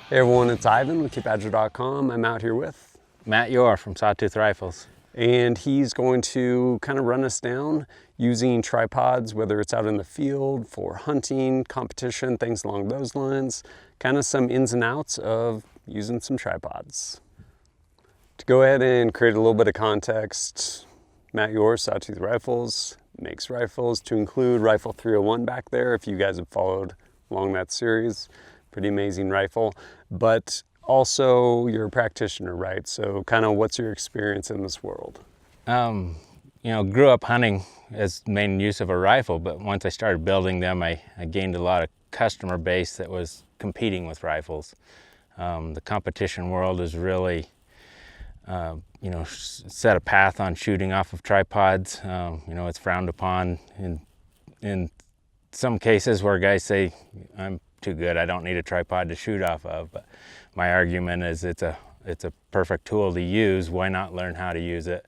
Hey everyone, it's Ivan with KeepAgile.com. I'm out here with Matt Yore from Sawtooth Rifles. And he's going to kind of run us down using tripods, whether it's out in the field for hunting, competition, things along those lines, kind of some ins and outs of using some tripods. To go ahead and create a little bit of context, Matt Yore, Sawtooth Rifles, makes rifles, to include Rifle 301 back there, if you guys have followed along that series. Pretty amazing rifle, but also you're a practitioner, right? So kind of what's your experience in this world? Grew up hunting as the main use of a rifle, but once I started building them, I gained a lot of customer base that was competing with rifles. The competition world is really, set a path on shooting off of tripods. It's frowned upon in some cases where guys say, I'm too good, I don't need a tripod to shoot off of. But my argument is it's a perfect tool to use. Why not learn how to use it?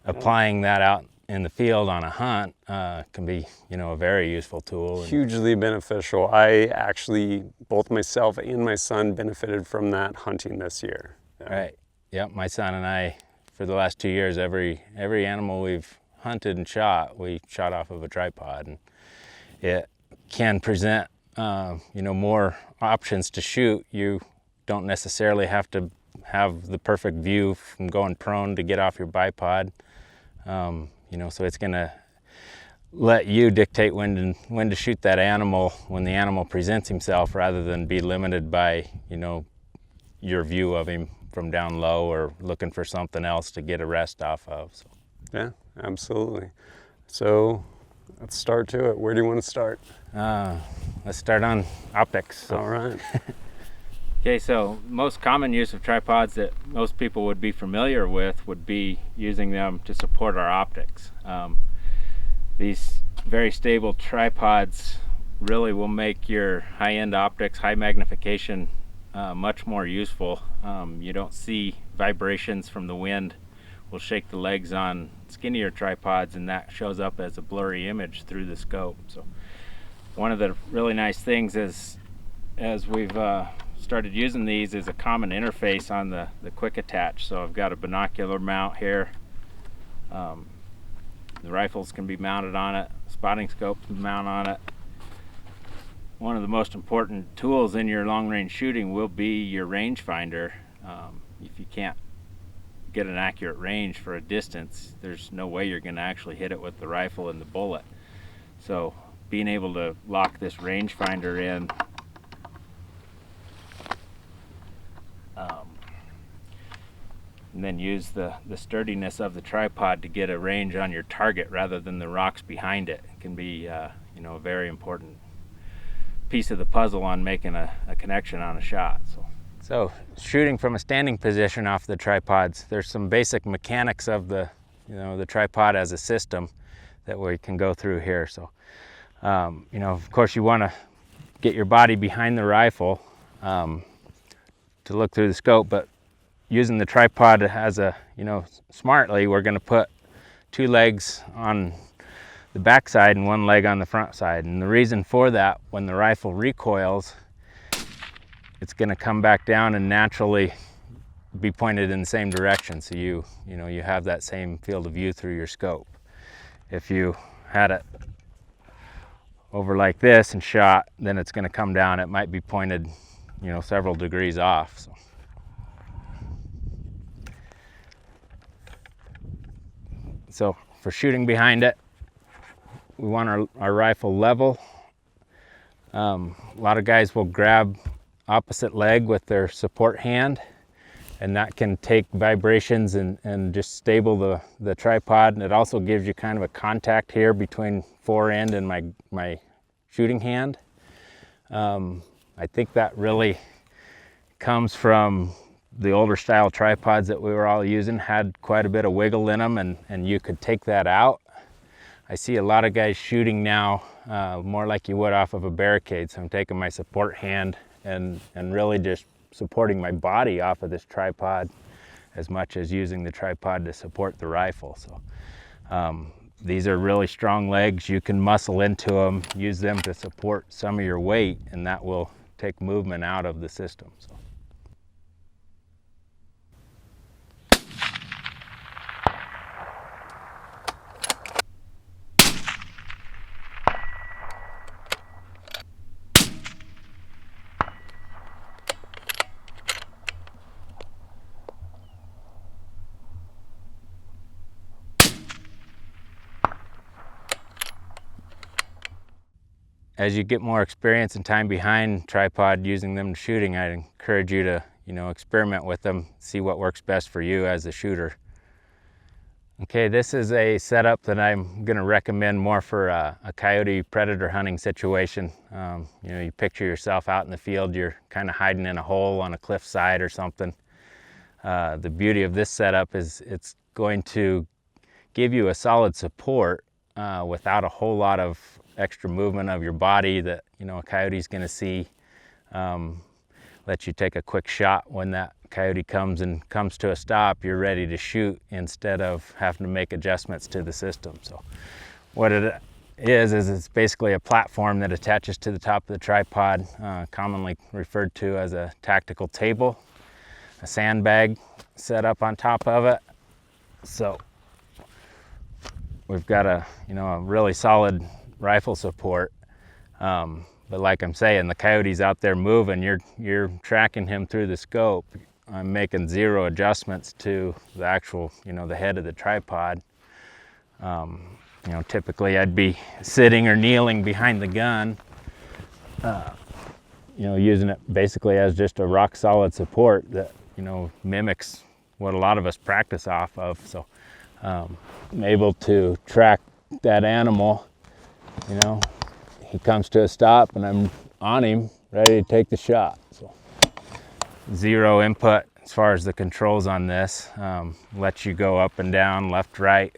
Applying that out in the field on a hunt can be, a very useful tool. Hugely beneficial. I actually, both myself and my son benefited from that hunting this year. Right. Yep. My son and I, for the last 2 years, every animal we've hunted and shot, we shot off of a tripod, and it can present more options to shoot. You don't necessarily have to have the perfect view from going prone to get off your bipod. So it's gonna let you dictate when to shoot that animal when the animal presents himself, rather than be limited by, your view of him from down low or looking for something else to get a rest off of. So. Yeah, absolutely. So let's start to it. Where do you want to start? Let's start on optics. All right. Okay, so most common use of tripods that most people would be familiar with would be using them to support our optics. These very stable tripods really will make your high-end optics, high magnification, much more useful. You don't see vibrations from the wind. Will shake the legs on skinnier tripods, and that shows up as a blurry image through the scope. So one of the really nice things is, as we've started using these, is a common interface on the quick attach. So I've got a binocular mount here. The rifles can be mounted on it, spotting scopes can mount on it. One of the most important tools in your long range shooting will be your rangefinder. If you can't get an accurate range for a distance, there's no way you're going to actually hit it with the rifle and the bullet. So being able to lock this rangefinder in and then use the sturdiness of the tripod to get a range on your target rather than the rocks behind it can be a very important piece of the puzzle on making a connection on a shot. So shooting from a standing position off the tripods, there's some basic mechanics of the tripod as a system that we can go through here. So of course you want to get your body behind the rifle to look through the scope, but using the tripod as smartly, we're going to put 2 legs on the back side and 1 leg on the front side. And the reason for that, when the rifle recoils, it's going to come back down and naturally be pointed in the same direction. So you have that same field of view through your scope. If you had it over like this and shot, then it's going to come down. It might be pointed, several degrees off. So for shooting behind it, we want our rifle level. A lot of guys will grab opposite leg with their support hand, and that can take vibrations and just stable the tripod. And it also gives you kind of a contact here between forend and my shooting hand. I think that really comes from the older style tripods that we were all using, had quite a bit of wiggle in them, and you could take that out. I see a lot of guys shooting now more like you would off of a barricade. So I'm taking my support hand and really just supporting my body off of this tripod as much as using the tripod to support the rifle. So these are really strong legs. You can muscle into them, use them to support some of your weight, and that will take movement out of the system. So. as you get more experience and time behind tripod using them to shooting, I'd encourage you to, experiment with them, see what works best for you as a shooter. Okay, this is a setup that I'm going to recommend more for a coyote predator hunting situation. You picture yourself out in the field, you're kind of hiding in a hole on a cliff side or something. The beauty of this setup is it's going to give you a solid support without a whole lot of extra movement of your body that a coyote's going to see. Let you take a quick shot when that coyote comes to a stop. You're ready to shoot instead of having to make adjustments to the system. So what it is it's basically a platform that attaches to the top of the tripod, commonly referred to as a tactical table. A sandbag set up on top of it. So we've got a really solid rifle support. But like I'm saying, the coyote's out there moving, you're tracking him through the scope. I'm making zero adjustments to the actual, the head of the tripod. Typically I'd be sitting or kneeling behind the gun, using it basically as just a rock solid support that, mimics what a lot of us practice off of. So I'm able to track that animal, he comes to a stop and I'm on him, ready to take the shot. So zero input as far as the controls on this. Lets you go up and down, left, right,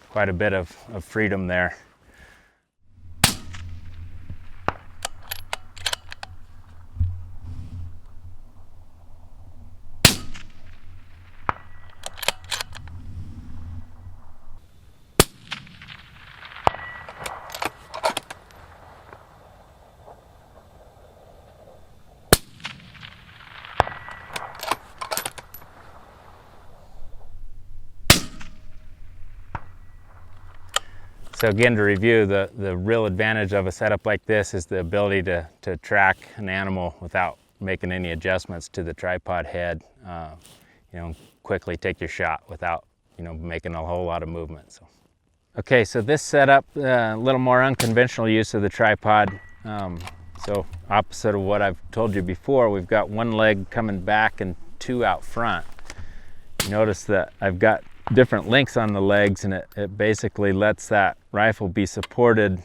quite a bit of freedom there. So again, to review, the real advantage of a setup like this is the ability to track an animal without making any adjustments to the tripod head. Quickly take your shot without making a whole lot of movement. So, okay, so this setup, a little more unconventional use of the tripod. So opposite of what I've told you before, we've got one leg coming back and two out front. You notice that I've got different lengths on the legs, and it basically lets that rifle be supported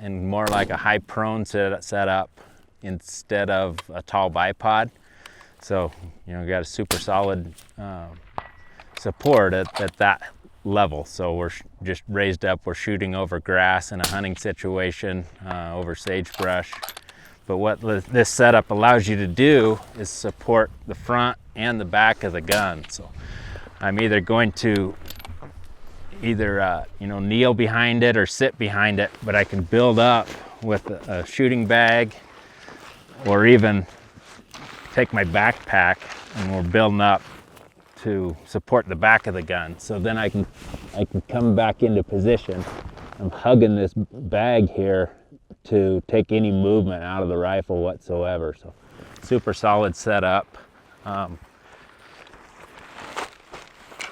in more like a high prone setup instead of a tall bipod. So got a super solid support at that level. So we're just raised up, we're shooting over grass in a hunting situation, over sagebrush. But what this setup allows you to do is support the front and the back of the gun. So I'm either going to kneel behind it or sit behind it, but I can build up with a shooting bag, or even take my backpack and we're building up to support the back of the gun. So then I can come back into position. I'm hugging this bag here to take any movement out of the rifle whatsoever. So super solid setup.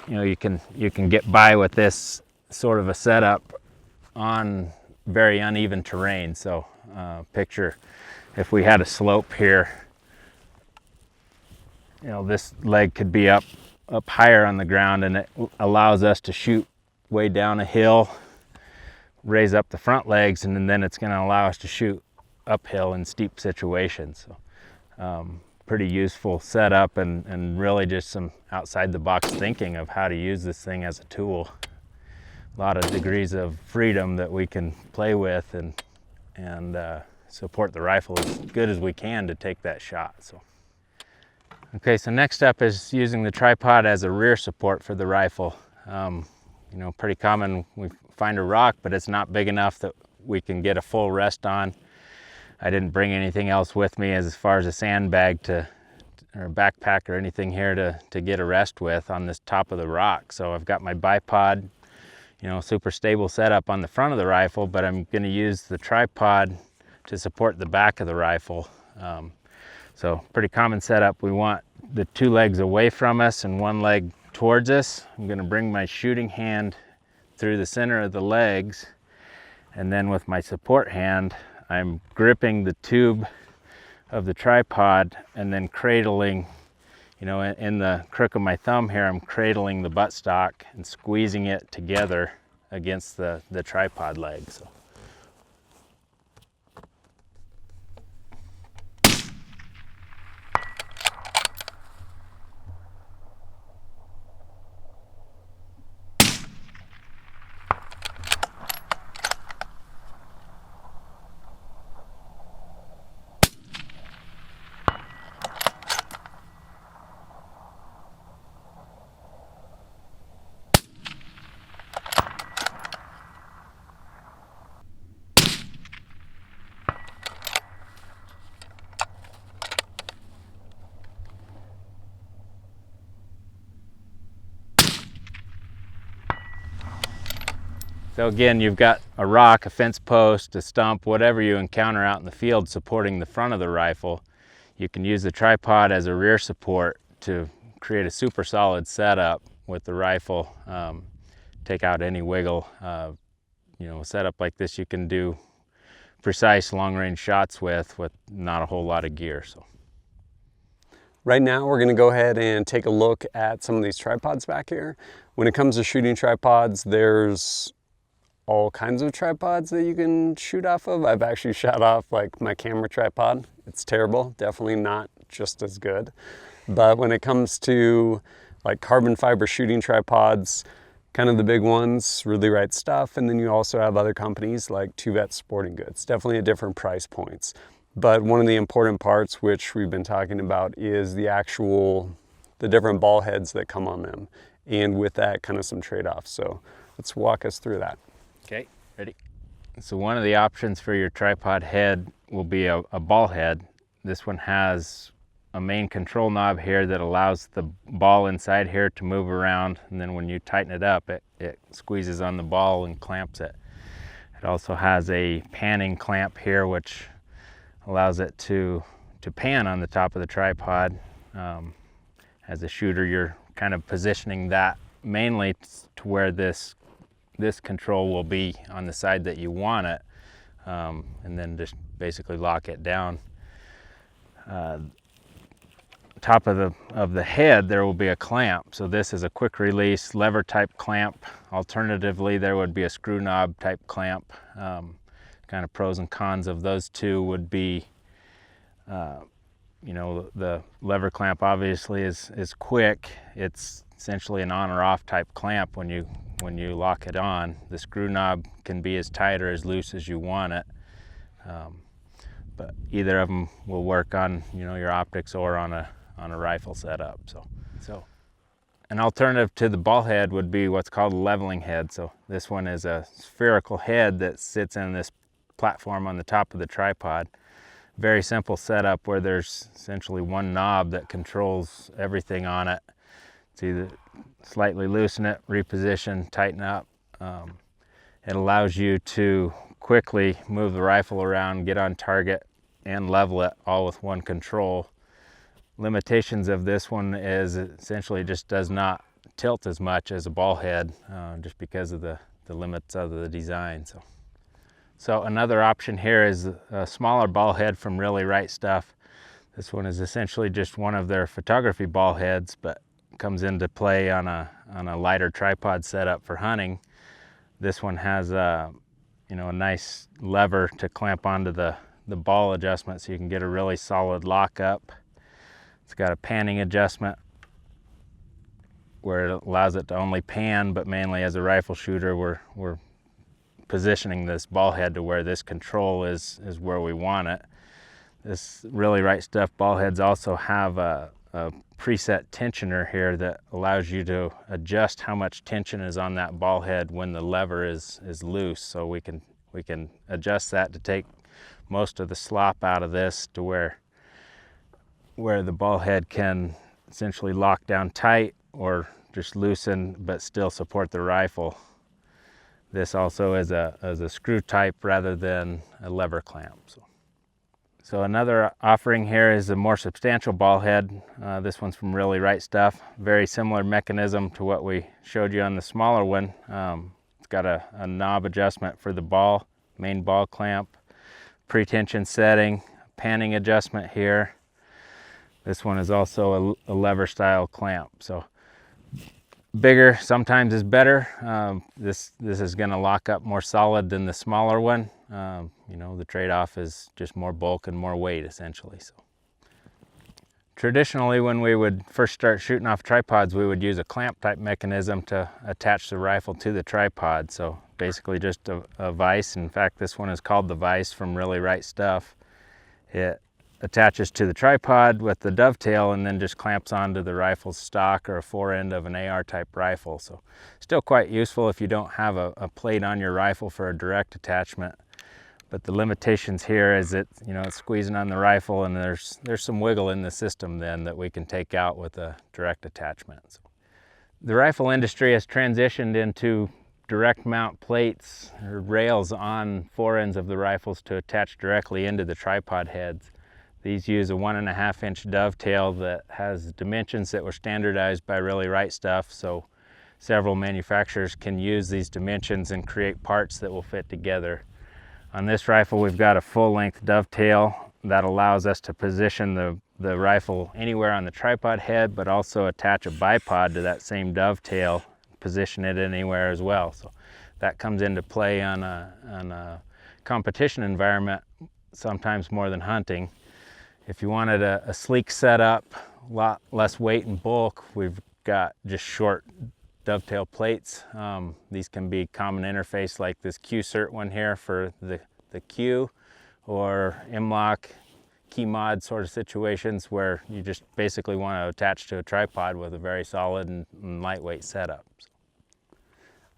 You can get by with this sort of a setup on very uneven terrain. So picture if we had a slope here, this leg could be up higher on the ground, and it allows us to shoot way down a hill, raise up the front legs, and then it's going to allow us to shoot uphill in steep situations. So pretty useful setup, and really just some outside the box thinking of how to use this thing as a tool. A lot of degrees of freedom that we can play with and support the rifle as good as we can to take that shot. So okay, so next up is using the tripod as a rear support for the rifle. Pretty common, we find a rock, but it's not big enough that we can get a full rest on. I didn't bring anything else with me as far as a sandbag or a backpack or anything here to get a rest with on this top of the rock. So I've got my bipod, super stable setup on the front of the rifle, but I'm going to use the tripod to support the back of the rifle. So pretty common setup. We want the two legs away from us and one leg towards us. I'm going to bring my shooting hand through the center of the legs, and then with my support hand, I'm gripping the tube of the tripod and then cradling, in the crook of my thumb here, I'm cradling the buttstock and squeezing it together against the tripod leg. So. So again, you've got a rock, a fence post, a stump, whatever you encounter out in the field supporting the front of the rifle. You can use the tripod as a rear support to create a super solid setup with the rifle. Take out any wiggle. A setup like this you can do precise long-range shots with not a whole lot of gear. So. Right now we're going to go ahead and take a look at some of these tripods back here. When it comes to shooting tripods, there's all kinds of tripods that you can shoot off of. I've actually shot off like my camera tripod. It's terrible, definitely not just as good. But when it comes to like carbon fiber shooting tripods, kind of the big ones, Really Right Stuff, and then you also have other companies like Two Vet Sporting Goods, definitely at different price points. But one of the important parts, which we've been talking about, is the different ball heads that come on them. And with that, kind of some trade-offs. So let's walk us through that. Okay, ready? So one of the options for your tripod head will be a ball head. This one has a main control knob here that allows the ball inside here to move around, and then when you tighten it up, it squeezes on the ball and clamps it. It also has a panning clamp here, which allows it to pan on the top of the tripod. As a shooter, you're kind of positioning that mainly to where this control will be on the side that you want it, and then just basically lock it down. Top of the head there will be a clamp. So this is a quick release lever type clamp. Alternatively, there would be a screw knob type clamp. Kind of pros and cons of those two would be, the lever clamp obviously is quick. It's essentially an on or off type clamp when you lock it on. The screw knob can be as tight or as loose as you want it. But either of them will work on your optics or on a rifle setup. So an alternative to the ball head would be what's called a leveling head. So this one is a spherical head that sits in this platform on the top of the tripod. Very simple setup where there's essentially one knob that controls everything on it. It's either slightly loosen it, reposition, tighten up. It allows you to quickly move the rifle around, get on target, and level it all with one control. Limitations of this one is essentially just does not tilt as much as a ball head, just because of the limits of the design. So another option here is a smaller ball head from Really Right Stuff. This one is essentially just one of their photography ball heads, but comes into play on a lighter tripod setup for hunting. This one has a nice lever to clamp onto the ball adjustment, so you can get a really solid lockup. It's got a panning adjustment where it allows it to only pan, but mainly as a rifle shooter, we're positioning this ball head to where this control is where we want it. This Really Right Stuff ball heads also have a preset tensioner here that allows you to adjust how much tension is on that ball head when the lever is loose. So we can adjust that to take most of the slop out of this to where the ball head can essentially lock down tight or just loosen but still support the rifle. This also is a screw type rather than a lever clamp. So another offering here is a more substantial ball head. This one's from Really Right Stuff. Very similar mechanism to what we showed you on the smaller one. It's got a knob adjustment for the main ball clamp, pre-tension setting, panning adjustment here. This one is also a lever style clamp. So bigger sometimes is better. This is going to lock up more solid than the smaller one. You know, the trade-off is just more bulk and more weight essentially. So traditionally, when we would first start shooting off tripods, we would use a clamp type mechanism to attach the rifle to the tripod. So basically just a vise. In fact, this one is called the vise from Really Right Stuff. It attaches to the tripod with the dovetail and then just clamps onto the rifle's stock or a forend of an AR type rifle. So still quite useful if you don't have a plate on your rifle for a direct attachment. But the limitations here is it's squeezing on the rifle, and there's some wiggle in the system then that we can take out with a direct attachment. So the rifle industry has transitioned into direct mount plates or rails on forends of the rifles to attach directly into the tripod heads. These use a 1.5 inch dovetail that has dimensions that were standardized by Really Right Stuff, so several manufacturers can use these dimensions and create parts that will fit together. On this rifle, we've got a full-length dovetail that allows us to position the rifle anywhere on the tripod head, but also attach a bipod to that same dovetail, position it anywhere as well. So that comes into play on a competition environment, sometimes more than hunting. If you wanted a sleek setup, a lot less weight and bulk, we've got just short dovetail plates. These can be common interface like this Q-cert one here for the Q, or M-lock key mod sort of situations where you just basically want to attach to a tripod with a very solid and lightweight setup.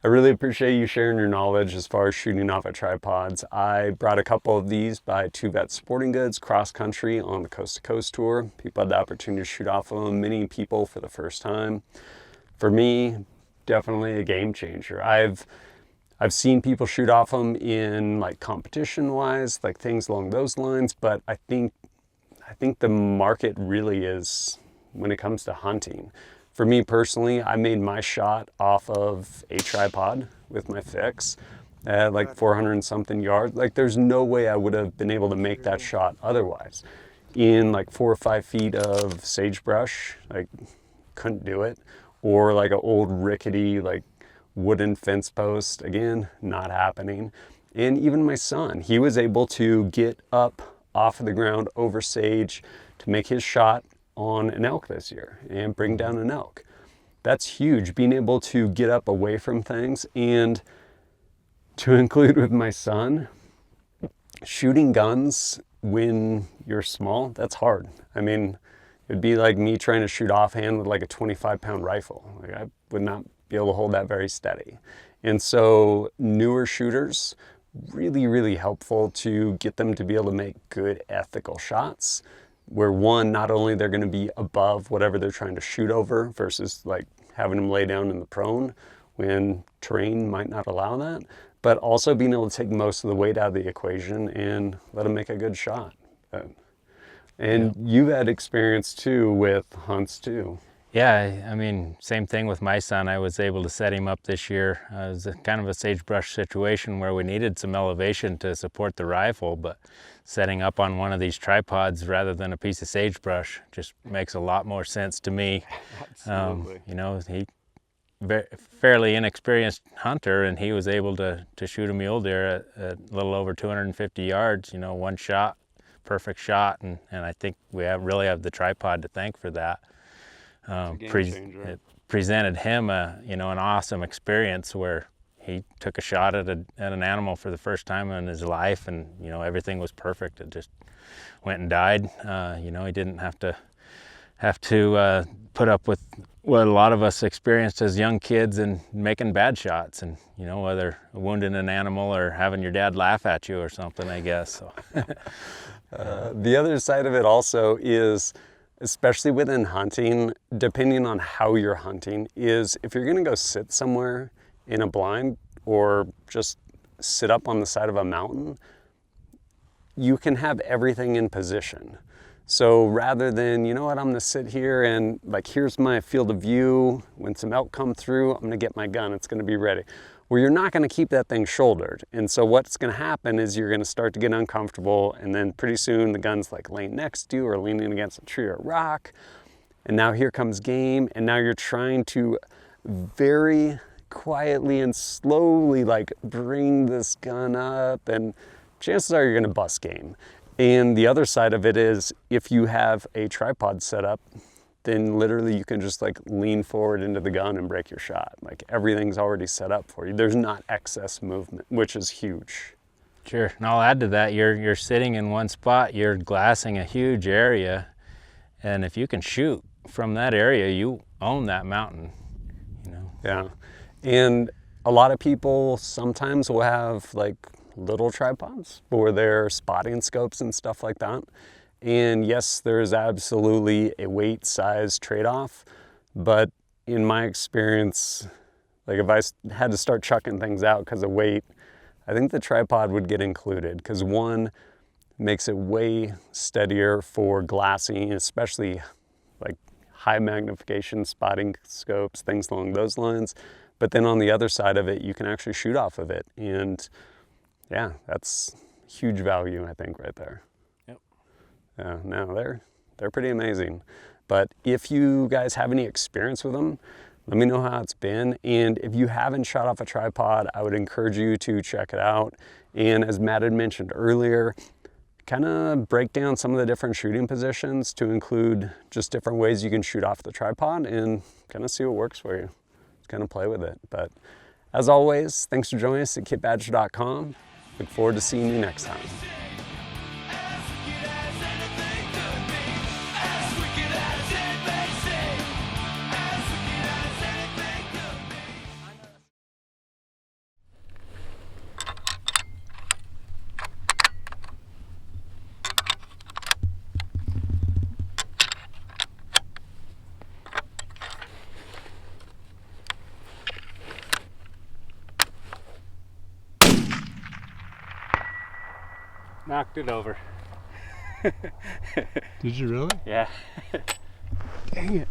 I really appreciate you sharing your knowledge as far as shooting off at tripods. I brought a couple of these by Two Vets Sporting Goods cross country on the Coast to Coast tour. People had the opportunity to shoot off of them, many people for the first time. For me, definitely a game changer. I've seen people shoot off them in like competition wise, like things along those lines, but I think the market really is when it comes to hunting. For me personally, I made my shot off of a tripod with my fix at like 400 and something yards. Like there's no way I would have been able to make that shot otherwise. In like 4 or 5 feet of sagebrush, like couldn't do it. Or like an old rickety like wooden fence post, again, not happening. And even my son, he was able to get up off of the ground over sage to make his shot on an elk this year and bring down an elk. That's huge, being able to get up away from things. And to include with my son, shooting guns when you're small, that's hard. I mean, it'd be like me trying to shoot offhand with like a 25-pound rifle. Like I would not be able to hold that very steady. And so newer shooters, really, really helpful to get them to be able to make good ethical shots where one, not only they're going to be above whatever they're trying to shoot over versus like having them lay down in the prone when terrain might not allow that, but also being able to take most of the weight out of the equation and let them make a good shot. And you've had experience too with hunts too. Yeah, I mean, same thing with my son. I was able to set him up this year. It was kind of a sagebrush situation where we needed some elevation to support the rifle, but setting up on one of these tripods rather than a piece of sagebrush just makes a lot more sense to me. Absolutely. You know, he fairly inexperienced hunter, and he was able to shoot a mule deer at a little over 250 yards, you know, one shot, perfect shot, and I think we really have the tripod to thank for that. It presented him an awesome experience where he took a shot at an animal for the first time in his life, and you know, everything was perfect. It just went and died. You know, he didn't have to put up with what a lot of us experienced as young kids and making bad shots, and you know, whether wounding an animal or having your dad laugh at you or something, I guess. So the other side of it also is, especially within hunting, depending on how you're hunting, is if you're gonna go sit somewhere in a blind or just sit up on the side of a mountain, you can have everything in position. So rather than, you know what, I'm gonna sit here and like, here's my field of view. When some elk come through, I'm gonna get my gun, it's gonna be ready. Well, you're not gonna keep that thing shouldered. And so what's gonna happen is you're gonna start to get uncomfortable, and then pretty soon the gun's like laying next to you or leaning against a tree or a rock. And now here comes game, and now you're trying to very quietly and slowly like bring this gun up, and chances are you're gonna bust game. And the other side of it is, if you have a tripod set up, then literally you can just like lean forward into the gun and break your shot. Like everything's already set up for you. There's not excess movement, which is huge. Sure, and I'll add to that, you're sitting in one spot, you're glassing a huge area, and if you can shoot from that area, you own that mountain, you know? Yeah, and a lot of people sometimes will have like little tripods for their spotting scopes and stuff like that. And yes, there's absolutely a weight size trade-off, but in my experience, like if I had to start chucking things out because of weight, I think the tripod would get included, because one, makes it way steadier for glassing, especially like high magnification spotting scopes, things along those lines. But then on the other side of it, you can actually shoot off of it. And yeah, that's huge value, I think, right there. Yep. Yeah, no, they're pretty amazing. But if you guys have any experience with them, let me know how it's been. And if you haven't shot off a tripod, I would encourage you to check it out. And as Matt had mentioned earlier, kind of break down some of the different shooting positions to include just different ways you can shoot off the tripod and kind of see what works for you. Kind of play with it. But as always, thanks for joining us at kitbadger.com. Look forward to seeing you next time. Knocked it over. Did you really? Yeah. Dang it.